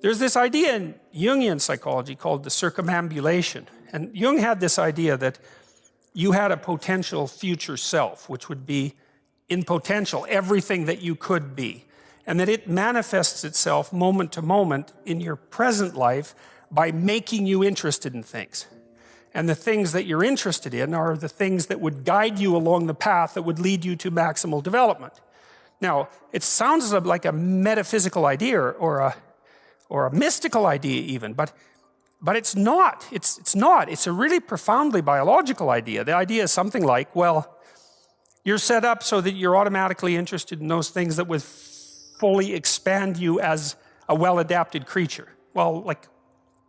There's this idea in Jungian psychology called the circumambulation. And Jung had this idea that you had a potential future self, which would be in potential everything that you could be. And that it manifests itself moment to moment in your present life by making you interested in things. And the things that you're interested in are the things that would guide you along the path that would lead you to maximal development. Now, it sounds like a metaphysical idea or a mystical idea even, but it's not. It's not. It's a really profoundly biological idea. The idea is something like, well, you're set up so that you're automatically interested in those things that would fully expand you as a well-adapted creature. Well, like,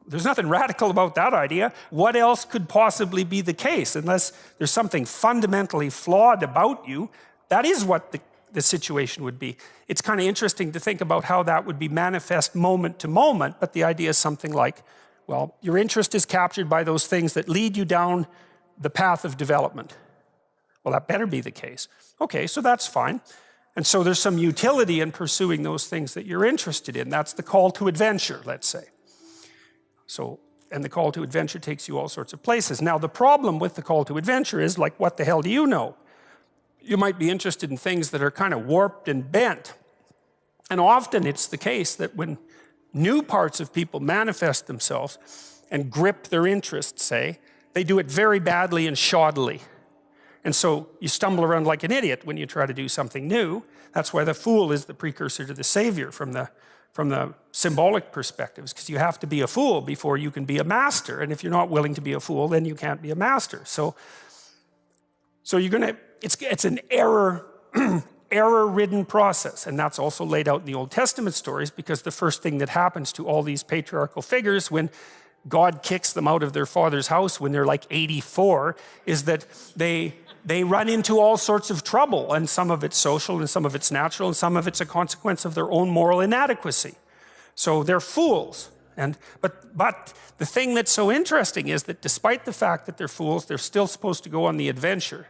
there's nothing radical about that idea. What else could possibly be the case? Unless there's something fundamentally flawed about you, that is what the situation would be. It's kind of interesting to think about how that would be manifest moment to moment, but the idea is something like, well, your interest is captured by those things that lead you down the path of development. Well, that better be the case. Okay, so that's fine. And so there's some utility in pursuing those things that you're interested in. That's the call to adventure, let's say. So, and the call to adventure takes you all sorts of places. Now, the problem with the call to adventure is, like, what the hell do you know? You might be interested in things that are kind of warped and bent. And often it's the case that when new parts of people manifest themselves and grip their interests, say, they do it very badly and shoddily. And so you stumble around like an idiot when you try to do something new. That's why the fool is the precursor to the savior from the symbolic perspectives, because you have to be a fool before you can be a master. And if you're not willing to be a fool, then you can't be a master. So you're gonna, it's an error-ridden process. And that's also laid out in the Old Testament stories, because the first thing that happens to all these patriarchal figures when God kicks them out of their father's house when they're like 84 is that they run into all sorts of trouble, and some of it's social and some of it's natural and some of it's a consequence of their own moral inadequacy. So they're fools. But the thing that's so interesting is that despite the fact that they're fools, they're still supposed to go on the adventure,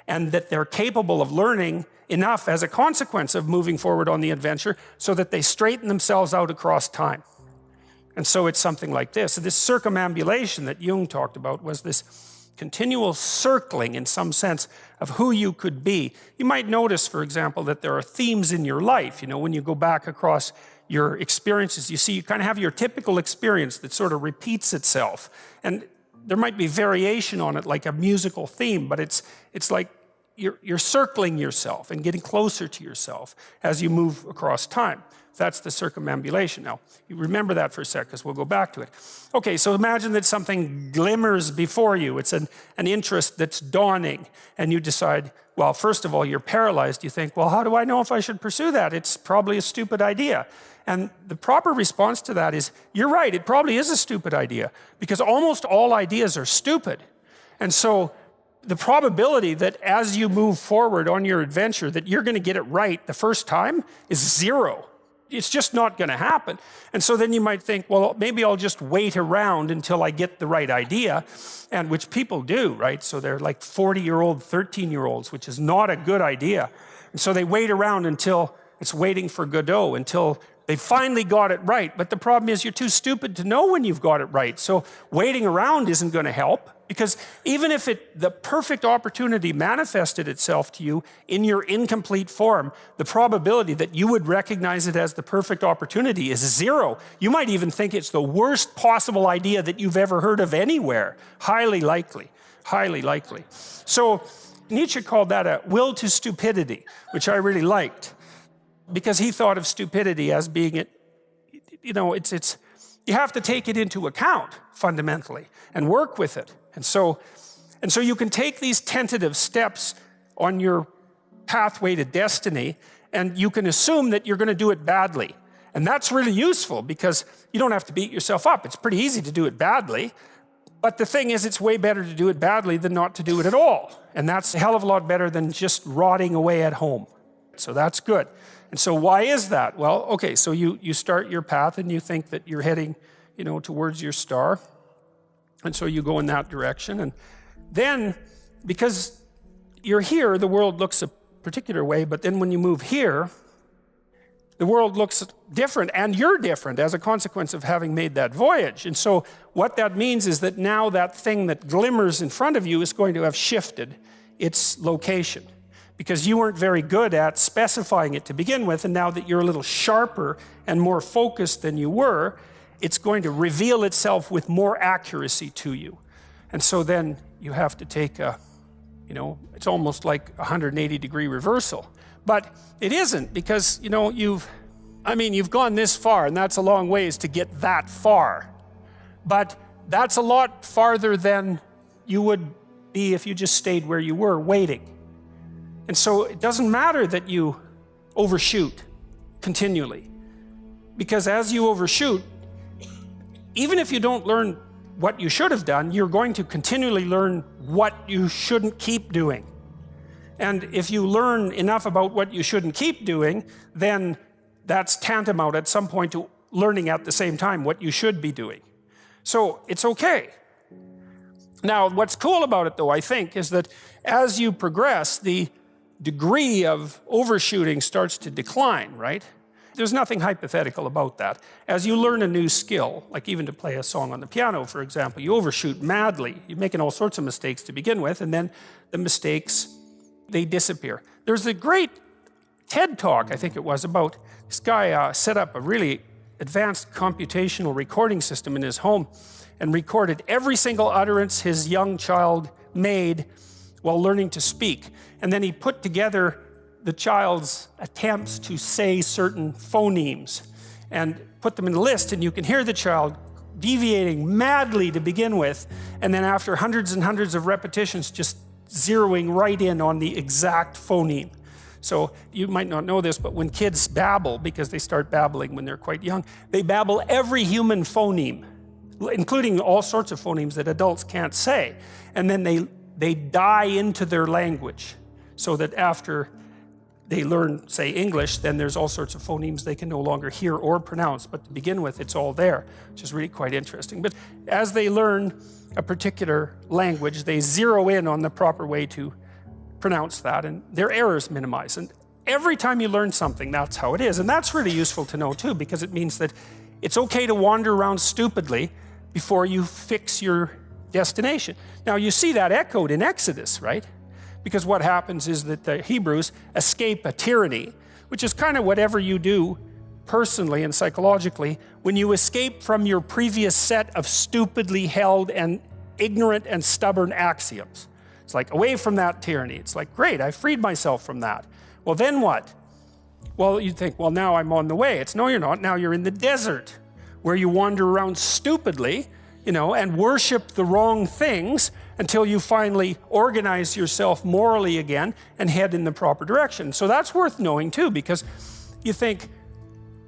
and that they're capable of learning enough as a consequence of moving forward on the adventure so that they straighten themselves out across time. And so it's something like this. So this circumambulation that Jung talked about was this continual circling, in some sense, of who you could be. You might notice, for example, that there are themes in your life. You know, when you go back across your experiences, you see you kind of have your typical experience that sort of repeats itself. And there might be variation on it, like a musical theme, but it's like you're circling yourself and getting closer to yourself as you move across time. That's the circumambulation. Now, you remember that for a sec, because we'll go back to it. Okay, so imagine that something glimmers before you. It's an interest that's dawning, and you decide, well, first of all, you're paralyzed. You think, well, how do I know if I should pursue that? It's probably a stupid idea. And the proper response to that is, you're right, it probably is a stupid idea, because almost all ideas are stupid. And so the probability that as you move forward on your adventure that you're going to get it right the first time is zero. It's just not going to happen. And so then you might think, well, maybe I'll just wait around until I get the right idea, and which people do, right? So they're like 40-year-old, 13-year-olds, which is not a good idea. And so they wait around until it's waiting for Godot, until they finally got it right. But the problem is you're too stupid to know when you've got it right. So waiting around isn't going to help, because even if the perfect opportunity manifested itself to you in your incomplete form, the probability that you would recognize it as the perfect opportunity is zero. You might even think it's the worst possible idea that you've ever heard of anywhere. Highly likely, highly likely. So Nietzsche called that a will to stupidity, which I really liked, because he thought of stupidity as being you have to take it into account fundamentally and work with it. And so you can take these tentative steps on your pathway to destiny, and you can assume that you're going to do it badly. And that's really useful, because you don't have to beat yourself up. It's pretty easy to do it badly. But the thing is, it's way better to do it badly than not to do it at all. And that's a hell of a lot better than just rotting away at home. So that's good. And so why is that? Well, okay, so you start your path and you think that you're heading, towards your star. And so you go in that direction. And then, because you're here, the world looks a particular way, but then when you move here, the world looks different, and you're different as a consequence of having made that voyage. And so what that means is that now that thing that glimmers in front of you is going to have shifted its location, because you weren't very good at specifying it to begin with, and now that you're a little sharper and more focused than you were, it's going to reveal itself with more accuracy to you. And so then you have to take a, it's almost like a 180-degree reversal. But it isn't, because, you've gone this far, and that's a long ways to get that far. But that's a lot farther than you would be if you just stayed where you were, waiting. And so it doesn't matter that you overshoot continually, because as you overshoot, even if you don't learn what you should have done, you're going to continually learn what you shouldn't keep doing. And if you learn enough about what you shouldn't keep doing, then that's tantamount at some point to learning at the same time what you should be doing. So it's okay. Now, what's cool about it, though, I think, is that as you progress, the degree of overshooting starts to decline, right? There's nothing hypothetical about that. As you learn a new skill, like even to play a song on the piano, for example, you overshoot madly. You're making all sorts of mistakes to begin with, and then the mistakes, they disappear. There's a great TED Talk, I think it was, about this guy set up a really advanced computational recording system in his home and recorded every single utterance his young child made while learning to speak. And then he put together the child's attempts to say certain phonemes and put them in the list, and you can hear the child deviating madly to begin with, and then after hundreds and hundreds of repetitions, just zeroing right in on the exact phoneme. So you might not know this, but when kids babble, because they start babbling when they're quite young, they babble every human phoneme, including all sorts of phonemes that adults can't say. And then they die into their language, so that after they learn, say, English, then there's all sorts of phonemes they can no longer hear or pronounce, but to begin with, it's all there, which is really quite interesting. But as they learn a particular language, they zero in on the proper way to pronounce that, and their errors minimize. And every time you learn something, that's how it is. And that's really useful to know, too, because it means that it's okay to wander around stupidly before you fix your destination. Now, you see that echoed in Exodus, right? Because what happens is that the Hebrews escape a tyranny, which is kind of whatever you do personally and psychologically when you escape from your previous set of stupidly held and ignorant and stubborn axioms. It's like, away from that tyranny. It's like, great, I freed myself from that. Well, then what? Well, you'd think, well, now I'm on the way. It's, no, you're not. Now you're in the desert, where you wander around stupidly, and worship the wrong things until you finally organize yourself morally again and head in the proper direction. So that's worth knowing, too, because you think,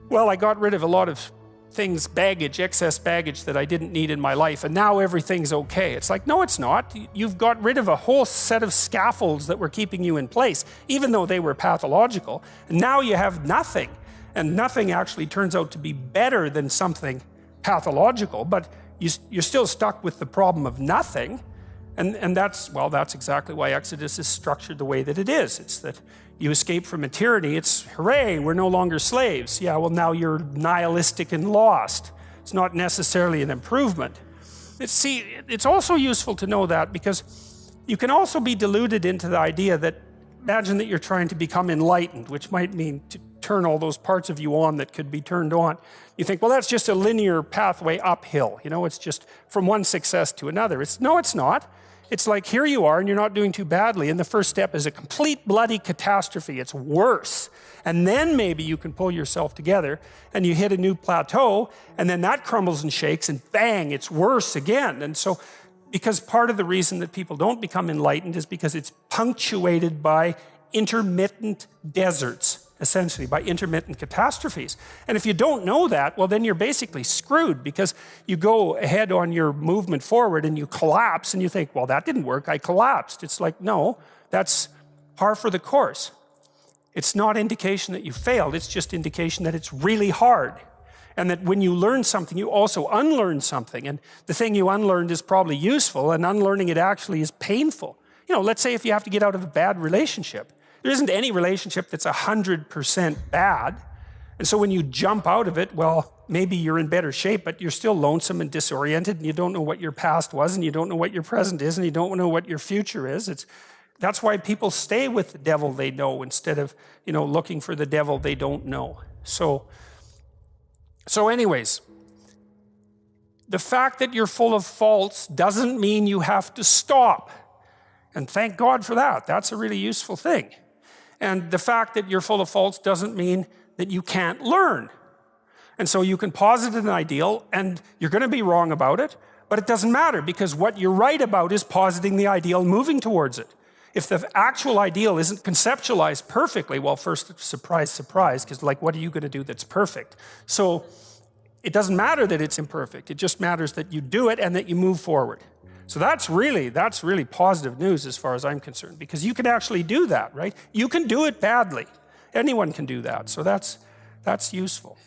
well, I got rid of a lot of things, baggage, excess baggage that I didn't need in my life, and now everything's okay. It's like, no, it's not. You've got rid of a whole set of scaffolds that were keeping you in place, even though they were pathological. And now you have nothing, and nothing actually turns out to be better than something pathological, but you're still stuck with the problem of nothing. And that's exactly why Exodus is structured the way that it is. It's that you escape from a tyranny. It's, hooray, we're no longer slaves. Yeah, well, now you're nihilistic and lost. It's not necessarily an improvement. It's also useful to know that, because you can also be deluded into the idea that, imagine that you're trying to become enlightened, which might mean to turn all those parts of you on that could be turned on. You think, well, that's just a linear pathway uphill. It's just from one success to another. No, it's not. It's like, here you are, and you're not doing too badly, and the first step is a complete bloody catastrophe. It's worse. And then maybe you can pull yourself together, and you hit a new plateau, and then that crumbles and shakes, and bang, it's worse again. And so, because part of the reason that people don't become enlightened is because it's punctuated by intermittent deserts, essentially, by intermittent catastrophes. And if you don't know that, well, then you're basically screwed, because you go ahead on your movement forward and you collapse, and you think, well, that didn't work, I collapsed. It's like, no, that's par for the course. It's not indication that you failed, it's just indication that it's really hard. And that when you learn something, you also unlearn something. And the thing you unlearned is probably useful, and unlearning it actually is painful. Let's say if you have to get out of a bad relationship. There isn't any relationship that's 100% bad. And so when you jump out of it, well, maybe you're in better shape, but you're still lonesome and disoriented, and you don't know what your past was, and you don't know what your present is, and you don't know what your future is. That's why people stay with the devil they know instead of, looking for the devil they don't know. So anyways, the fact that you're full of faults doesn't mean you have to stop. And thank God for that. That's a really useful thing. And the fact that you're full of faults doesn't mean that you can't learn. And so you can posit an ideal, and you're going to be wrong about it, but it doesn't matter, because what you're right about is positing the ideal and moving towards it. If the actual ideal isn't conceptualized perfectly, well, first, surprise, surprise, because what are you going to do that's perfect? So it doesn't matter that it's imperfect. It just matters that you do it and that you move forward. So that's really positive news as far as I'm concerned, because you can actually do that, right? You can do it badly. Anyone can do that. So that's useful.